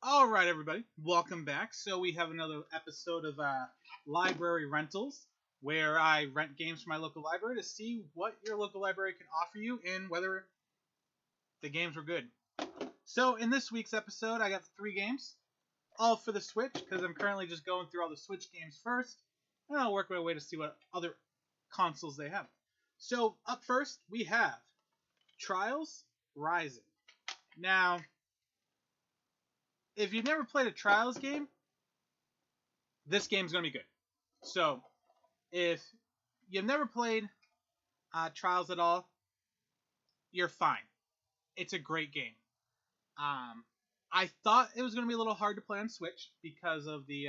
All right, everybody, welcome back. So we have another episode of Library Rentals, where I rent games from my local library to see what your local library can offer you and whether the games were good. So in this week's episode, I got 3 games, all for the Switch, because I'm currently just going through all the Switch games first, and I'll work my way to see what other consoles they have. So up first, we have Trials Rising. Now, if you've never played a Trials game, this game's going to be good. So, if you've never played Trials at all, you're fine. It's a great game. I thought it was going to be a little hard to play on Switch because of the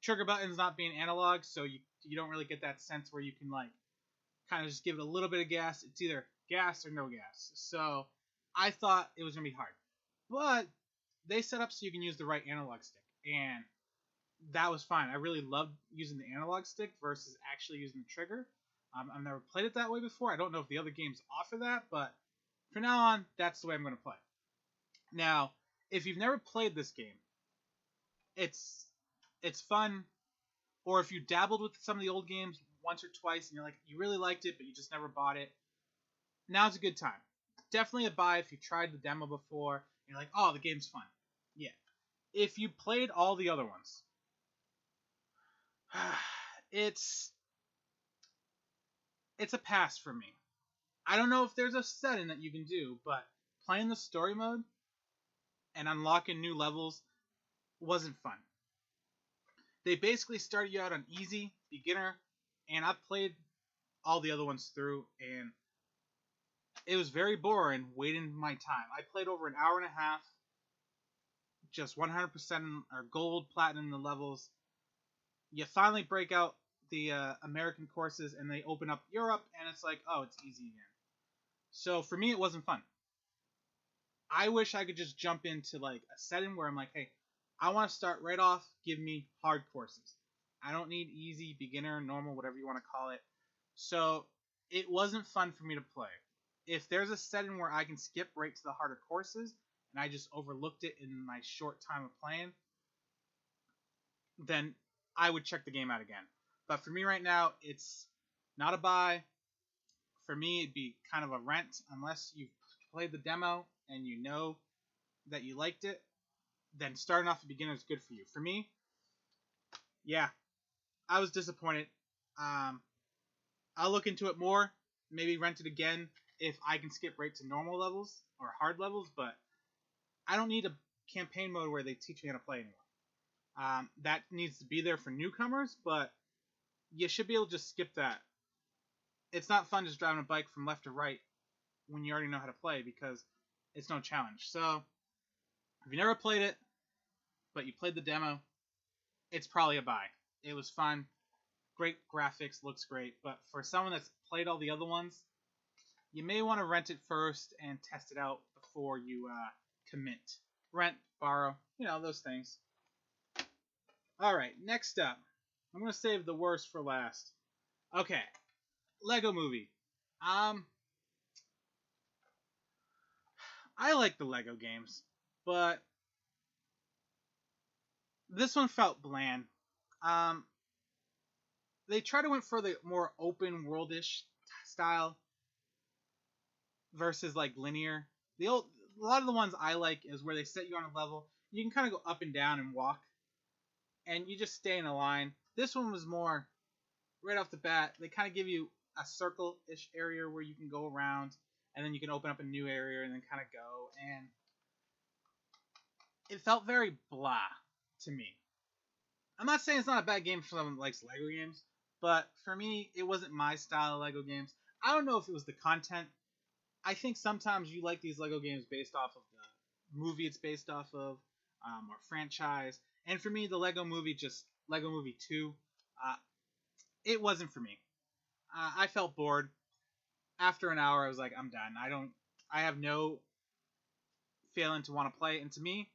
trigger buttons not being analog, so you don't really get that sense where you can kind of just give it a little bit of gas. It's either gas or no gas. So, I thought it was going to be hard. But they set up so you can use the right analog stick, and that was fine. I really loved using the analog stick versus actually using the trigger. I've never played it that way before. I don't know if the other games offer that, but for now on, that's the way I'm going to play. Now, if you've never played this game, it's fun. Or if you dabbled with some of the old games once or twice and you really liked it, but you just never bought it, now's a good time. Definitely a buy if you tried the demo before and you're like, oh, the game's fun. Yeah. If you played all the other ones, it's a pass for me. I don't know if there's a setting that you can do, but playing the story mode and unlocking new levels wasn't fun. They basically started you out on easy, beginner, and I played all the other ones through, and it was very boring waiting my time. I played over an hour and a half, just 100% or gold, platinum the levels. You finally break out the American courses, and they open up Europe, and it's like, oh, it's easy again. So for me, it wasn't fun. I wish I could just jump into a setting where I'm like, hey, I want to start right off, give me hard courses. I don't need easy, beginner, normal, whatever you want to call it. So it wasn't fun for me to play. If there's a setting where I can skip right to the harder courses, and I just overlooked it in my short time of playing, then I would check the game out again. But for me right now, it's not a buy. For me, it'd be kind of a rent unless you've played the demo and you know that you liked it. Then starting off the beginner is good for you. For me, yeah, I was disappointed. I'll look into it more. Maybe rent it again if I can skip right to normal levels or hard levels. But I don't need a campaign mode where they teach me how to play anymore. That needs to be there for newcomers, but you should be able to just skip that. It's not fun just driving a bike from left to right when you already know how to play because it's no challenge. So, if you never played it, but you played the demo, it's probably a buy. It was fun. Great graphics, looks great. But for someone that's played all the other ones, you may want to rent it first and test it out before you commit. Rent, borrow, those things. Alright, next up. I'm going to save the worst for last. Okay. Lego Movie. I like the Lego games, but this one felt bland. They tried to went for the more open world-ish style versus linear. A lot of the ones I like is where they set you on a level. You can kind of go up and down and walk, and you just stay in a line. This one was more right off the bat. They kind of give you a circle-ish area where you can go around, and then you can open up a new area and then kind of go. And it felt very blah to me. I'm not saying it's not a bad game for someone that likes Lego games, but for me, it wasn't my style of Lego games. I don't know if it was the content. I think sometimes you like these Lego games based off of the movie it's based off of, or franchise. And for me, the Lego Movie, just Lego Movie 2, it wasn't for me. I felt bored. After an hour, I was like, I'm done. I have no feeling to want to play. And to me,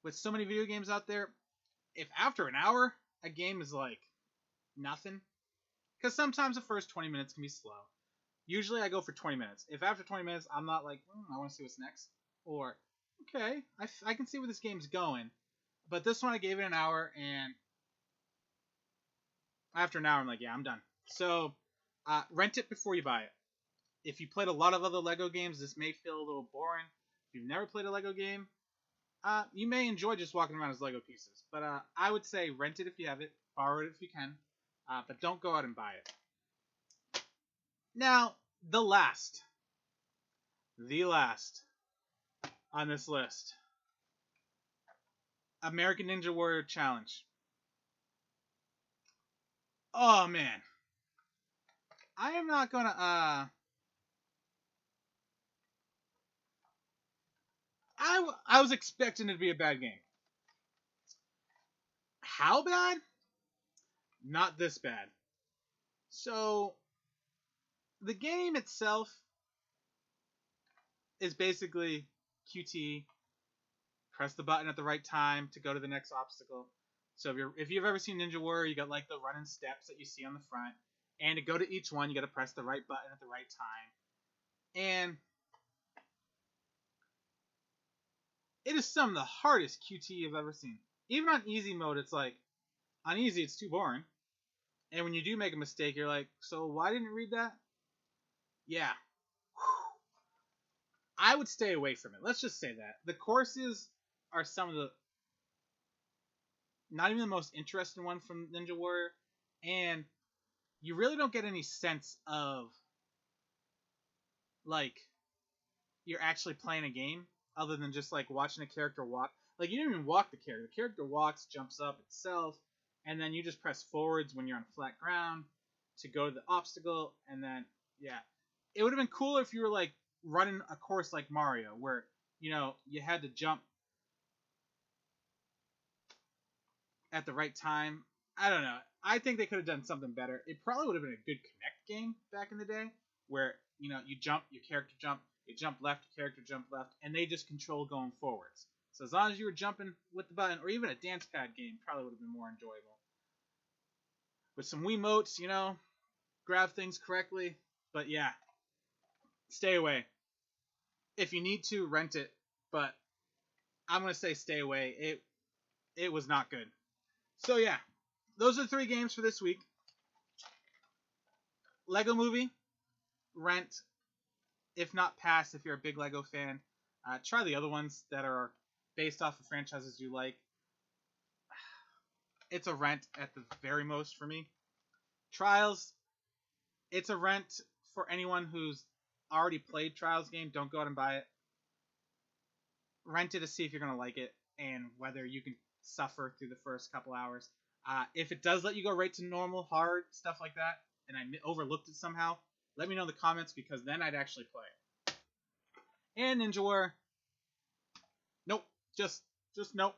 with so many video games out there, if after an hour, a game is nothing, because sometimes the first 20 minutes can be slow. Usually I go for 20 minutes. If after 20 minutes I'm not I want to see what's next, or okay, I can see where this game's going. But this one I gave it an hour, and after an hour I'm like, yeah, I'm done. So rent it before you buy it. If you played a lot of other Lego games, this may feel a little boring. If you've never played a Lego game, you may enjoy just walking around as Lego pieces. But I would say rent it if you have it, borrow it if you can, but don't go out and buy it. Now, the last on this list, American Ninja Warrior Challenge. Oh man, I am not gonna I was expecting it to be a bad game. How bad? Not this bad. So the game itself is basically QT. Press the button at the right time to go to the next obstacle. So if you've ever seen Ninja Warrior, you got like the running steps that you see on the front, and to go to each one, you got to press the right button at the right time. And it is some of the hardest QT you've ever seen. Even on easy mode, it's like on easy, it's too boring. And when you do make a mistake, you're like, so why didn't you read that? Yeah. I would stay away from it. Let's just say that. The courses are some of the not even the most interesting one from Ninja Warrior, and you really don't get any sense of like you're actually playing a game other than just like watching a character walk. Like you don't even walk the character. The character walks, jumps up itself, and then you just press forwards when you're on flat ground to go to the obstacle, and then yeah. It would have been cooler if you were like running a course like Mario where, you had to jump at the right time. I don't know. I think they could have done something better. It probably would have been a good Connect game back in the day where, you jump, your character jump, you jump left, your character jump left, and they just control going forwards. So as long as you were jumping with the button, or even a dance pad game, probably would have been more enjoyable. With some Wiimotes, grab things correctly. But yeah, stay away. If you need to, rent it. But I'm going to say stay away. It was not good. So yeah, those are the 3 games for this week. Lego Movie, rent, if not pass if you're a big Lego fan. Try the other ones that are based off of franchises you like. It's a rent at the very most for me. Trials, it's a rent for anyone who's already played Trials game. Don't go out and buy it. Rent it to see if you're going to like it and whether you can suffer through the first couple hours. If it does let you go right to normal, hard, stuff like that, and I overlooked it somehow, let me know in the comments because then I'd actually play it. And Ninja Warrior, nope, just nope.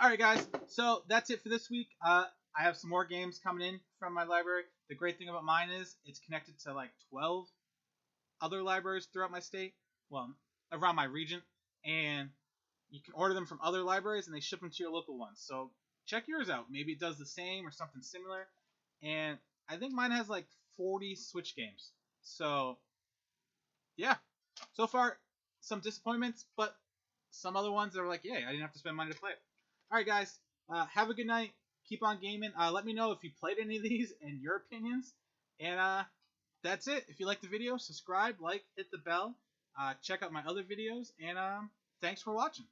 Alright guys, so that's it for this week. I have some more games coming in from my library. The great thing about mine is it's connected to like 12 other libraries throughout my state, well, around my region, and you can order them from other libraries and they ship them to your local ones. So check yours out. Maybe it does the same or something similar. And I think mine has like 40 Switch games. So yeah, so far some disappointments, but some other ones that are like, yeah, I didn't have to spend money to play it. All right, guys, have a good night. Keep on gaming. Let me know if you played any of these and your opinions. And that's it. If you liked the video, subscribe, like, hit the bell. Check out my other videos, and thanks for watching.